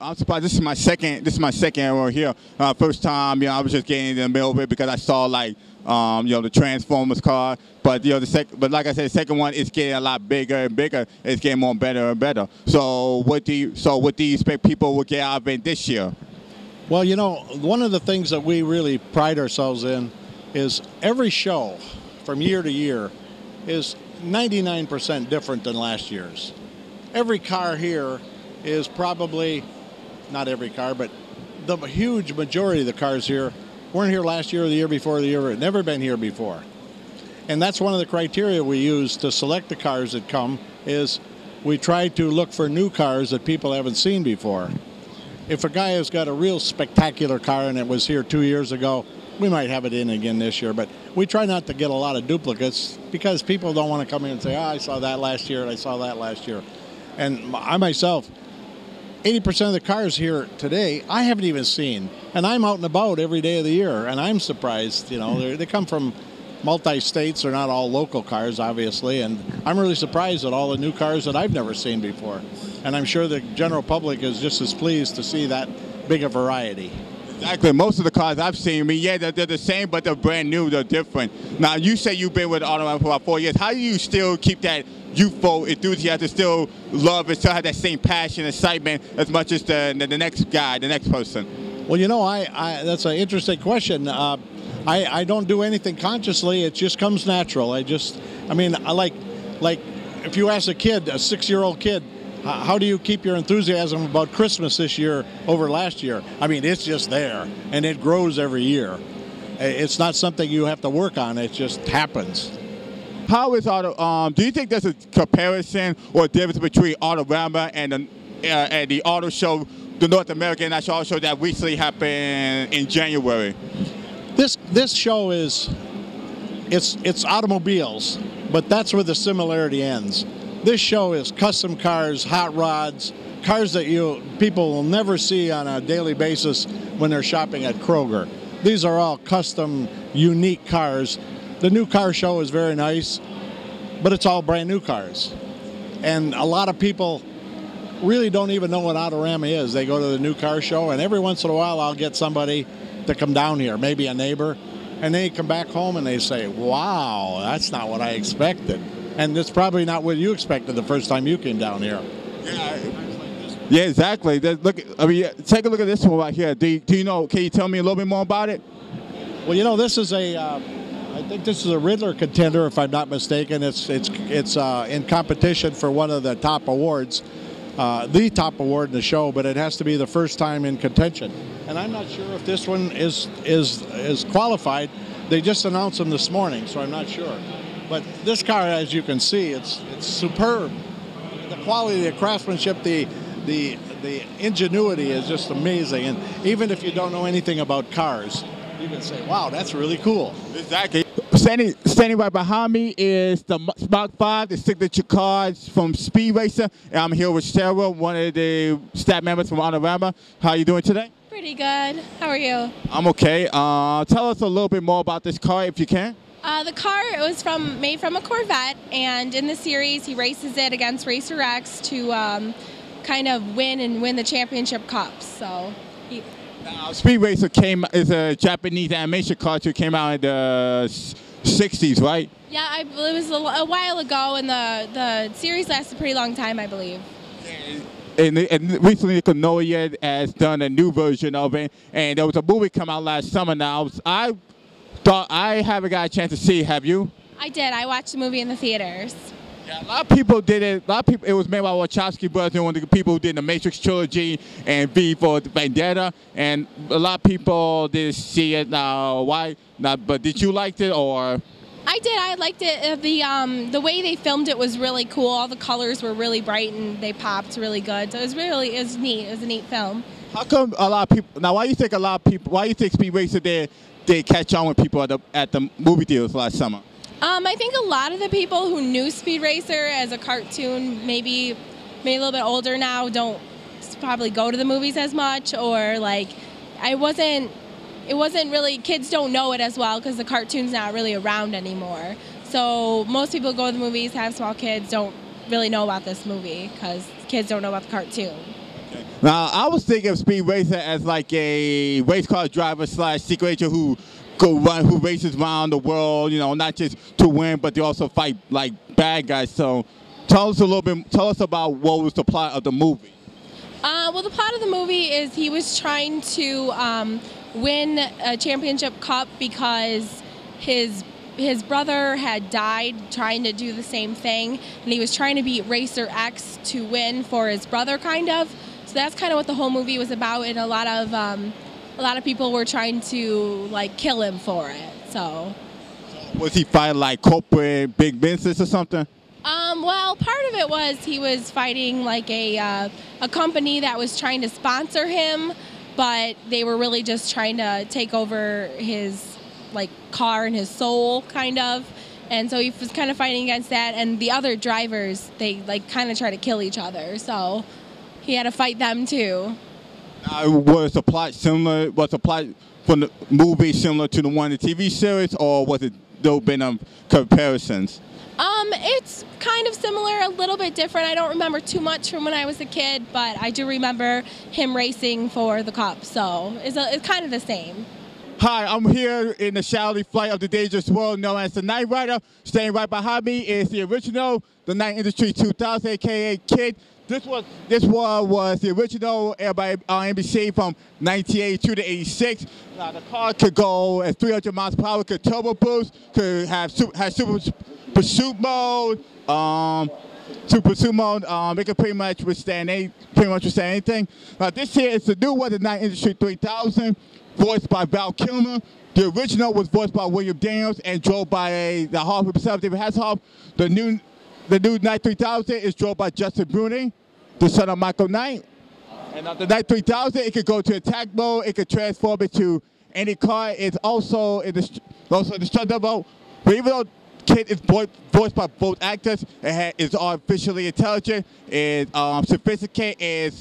I'm surprised. This is my second. This is my second arrow here. First time, I was just getting in the middle of it because I saw like, the Transformers car. But but like I said, the second one is getting a lot bigger and bigger. It's getting more better and better. So what do you expect people will get out of it this year? Well, one of the things that we really pride ourselves in is every show from year to year is 99% different than last year's. Every car here is probably, not every car, but the huge majority of the cars here weren't here last year or the year before, the year, never been here before. And that's one of the criteria we use to select the cars that come is we try to look for new cars that people haven't seen before. If a guy has got a real spectacular car and it was here 2 years ago, we might have it in again this year, but we try not to get a lot of duplicates because people don't want to come in and say, I saw that last year and I saw that last year. And I myself, 80% of the cars here today, I haven't even seen. And I'm out and about every day of the year, and I'm surprised. They come from multi-states. They're not all local cars, obviously. And I'm really surprised at all the new cars that I've never seen before. And I'm sure the general public is just as pleased to see that big a variety. Exactly. Most of the cars I've seen, they're the same, but they're brand new. They're different. Now, you say you've been with AutoRama for about 4 years. How do you still keep that youthful enthusiasm, still love and still have that same passion, excitement as much as the next guy, the next person? Well, that's an interesting question. I don't do anything consciously. It just comes natural. I like if you ask a kid, a 6-year-old kid, how do you keep your enthusiasm about Christmas this year over last year? It's just there, and it grows every year. It's not something you have to work on. It just happens. How is do you think there's a comparison or difference between AutoRama and the auto show, the North American National Auto Show that recently happened in January? This show it's automobiles, but that's where the similarity ends. This show is custom cars, hot rods, cars that people will never see on a daily basis when they're shopping at Kroger. These are all custom, unique cars. The new car show is very nice, but it's all brand new cars. And a lot of people really don't even know what AutoRama is. They go to the new car show, and every once in a while I'll get somebody to come down here, maybe a neighbor, and they come back home and they say, wow, that's not what I expected. And it's probably not what you expected the first time you came down here. Yeah, exactly. Take a look at this one right here. Do you know? Can you tell me a little bit more about it? Well, this is I think this is a Riddler contender, if I'm not mistaken. It's in competition for one of the top awards, the top award in the show, but it has to be the first time in contention. And I'm not sure if this one is qualified. They just announced them this morning, so I'm not sure. But this car, as you can see, it's superb. The quality, the craftsmanship, the ingenuity is just amazing. And even if you don't know anything about cars, you can say, wow, that's really cool. Exactly. Standing right behind me is the Mach 5, the signature cars from Speed Racer. And I'm here with Sarah, one of the staff members from AutoRama. How are you doing today? Pretty good. How are you? I'm okay. Tell us a little bit more about this car, if you can. The car was made from a Corvette, and in the series he races it against Racer X to kind of win the championship cups. So. Now, Speed Racer is a Japanese animation cartoon, came out in the 60s, right? Yeah, it was a while ago, and the series lasted a pretty long time, I believe. And recently Nickelodeon has done a new version of it, and there was a movie come out last summer now. I thought I haven't got a chance to see. Have you? I did. I watched the movie in the theaters. Yeah, a lot of people did it. A lot of people. It was made by Wachowski brothers, one of the people who did the Matrix trilogy and V for Vendetta. And a lot of people didn't see it. Now, why? Not. But did you like it or? I did. I liked it. The way they filmed it was really cool. All the colors were really bright and they popped really good. So it was neat. It was a neat film. How come a lot of people? Now, why do you think a lot of people? Why do you think Speed Racer they catch on with people at the movie theaters last summer? I think a lot of the people who knew Speed Racer as a cartoon, maybe a little bit older now, don't probably go to the movies as much, or like, it wasn't really, kids don't know it as well because the cartoon's not really around anymore. So most people go to the movies, have small kids, don't really know about this movie because kids don't know about the cartoon. Okay. Now, I was thinking of Speed Racer as like a race car driver slash secret agent who who races around the world, you know, not just to win, but they also fight like bad guys. So tell us about what was the plot of the movie. Well, the plot of the movie is he was trying to win a championship cup because his brother had died trying to do the same thing, and he was trying to beat Racer X to win for his brother, kind of. So that's kind of what the whole movie was about, and a lot of people were trying to like kill him for it. So was he fighting like corporate big business or something? Well, part of it was he was fighting like a company that was trying to sponsor him, but they were really just trying to take over his like car and his soul, kind of. And so he was kind of fighting against that, and the other drivers, they like kind of try to kill each other. So he had to fight them too. Was the plot similar? Was the plot from the movie similar to the one in the TV series, or was it there been comparisons? It's kind of similar, a little bit different. I don't remember too much from when I was a kid, but I do remember him racing for the cup, so it's kind of the same. Hi, I'm here in the Shally flight of the dangerous world known as the Night Rider. Staying right behind me is the original, the Night Industry 2000, aka Kid. This one was the original aired by NBC from 1982 to 86. Now the car could go at 300 miles per hour, could turbo boost, could have super pursuit mode. Super pursuit mode. It could pretty much withstand anything. Now this here is the new one, the Night Industry 3000, voiced by Val Kilmer. The original was voiced by William Daniels and drove by the Harvard himself, David Hasselhoff. The new Night 3000 is drove by Justin Bruni, the son of Michael Knight. And the Night 3000, it could go to attack mode. It could transform into any car. It's also in the destructible mode. But even though Kid is voiced by both actors, it's artificially intelligent, it's sophisticated,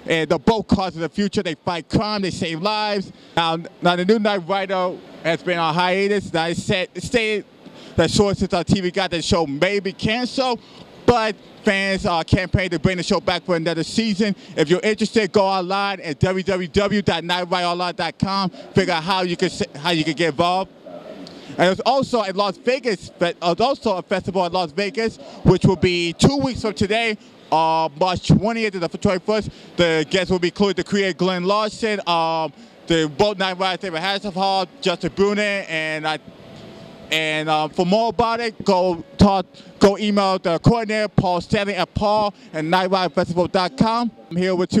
and the both cars of the future. They fight crime, they save lives. Now the new Night Rider has been on hiatus. Now it stated that sources on TV got the show may be canceled, but fans are campaigning to bring the show back for another season. If you're interested, go online at www.nightrideonline.com. Figure out how you can get involved. And there's also a festival in Las Vegas, which will be 2 weeks from today, March 20th to the 21st. The guests will be included the creator Glenn Larson, the both Night Riders, David Hasselhoff, Justin Bruni, and for more about it, go email the coordinator Paul Stanley at paul@nightriderfestival.com. I'm here with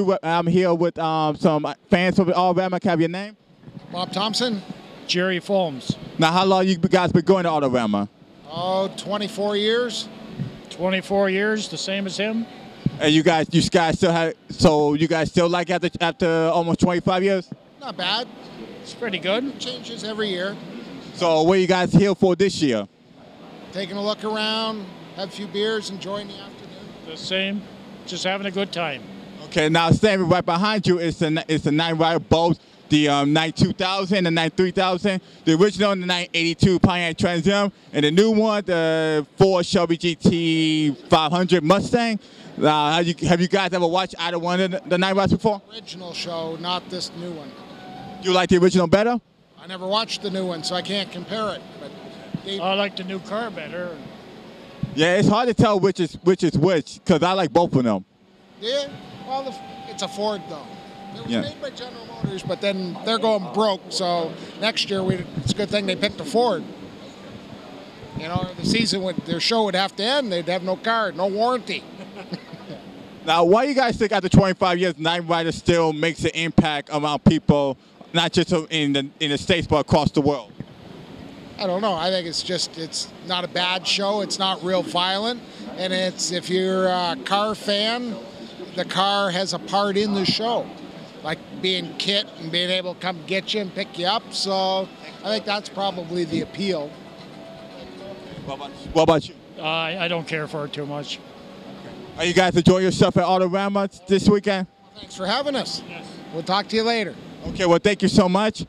some fans from AutoRama. Can I have your name? Bob Thompson. Jerry Folmes. Now, how long you guys been going to AutoRama? Oh, 24 years. 24 years, the same as him. And you guys still have, so you guys still like after almost 25 years? Not bad. It's pretty good. It changes every year. So what are you guys here for this year? Taking a look around, have a few beers, enjoying the afternoon. The same, just having a good time. Okay, now standing right behind you is the Night Rider, both the Night 2000, the Night 3000, the original, the Night 82 Pontiac Trans Am, and the new one, the Ford Shelby GT 500 Mustang. Have you guys ever watched either one of the Night Riders before? Original show, not this new one. You like the original better? I never watched the new one, so I can't compare it. But I like the new car better. Yeah, it's hard to tell which is which, because I like both of them. Yeah, well, it's a Ford, though. It was Yeah. made by General Motors, but then they're going broke, so next year it's a good thing they picked a Ford. You know, their show would have to end. They'd have no car, no warranty. Now, why you guys think after 25 years, Night Rider still makes an impact around people, not just in the States, but across the world? I don't know. I think it's not a bad show. It's not real violent. And if you're a car fan, the car has a part in the show, like being Kit and being able to come get you and pick you up. So I think that's probably the appeal. What about you? I don't care for it too much. Are you guys enjoying yourself at AutoRama this weekend? Thanks for having us. We'll talk to you later. Okay, well, thank you so much.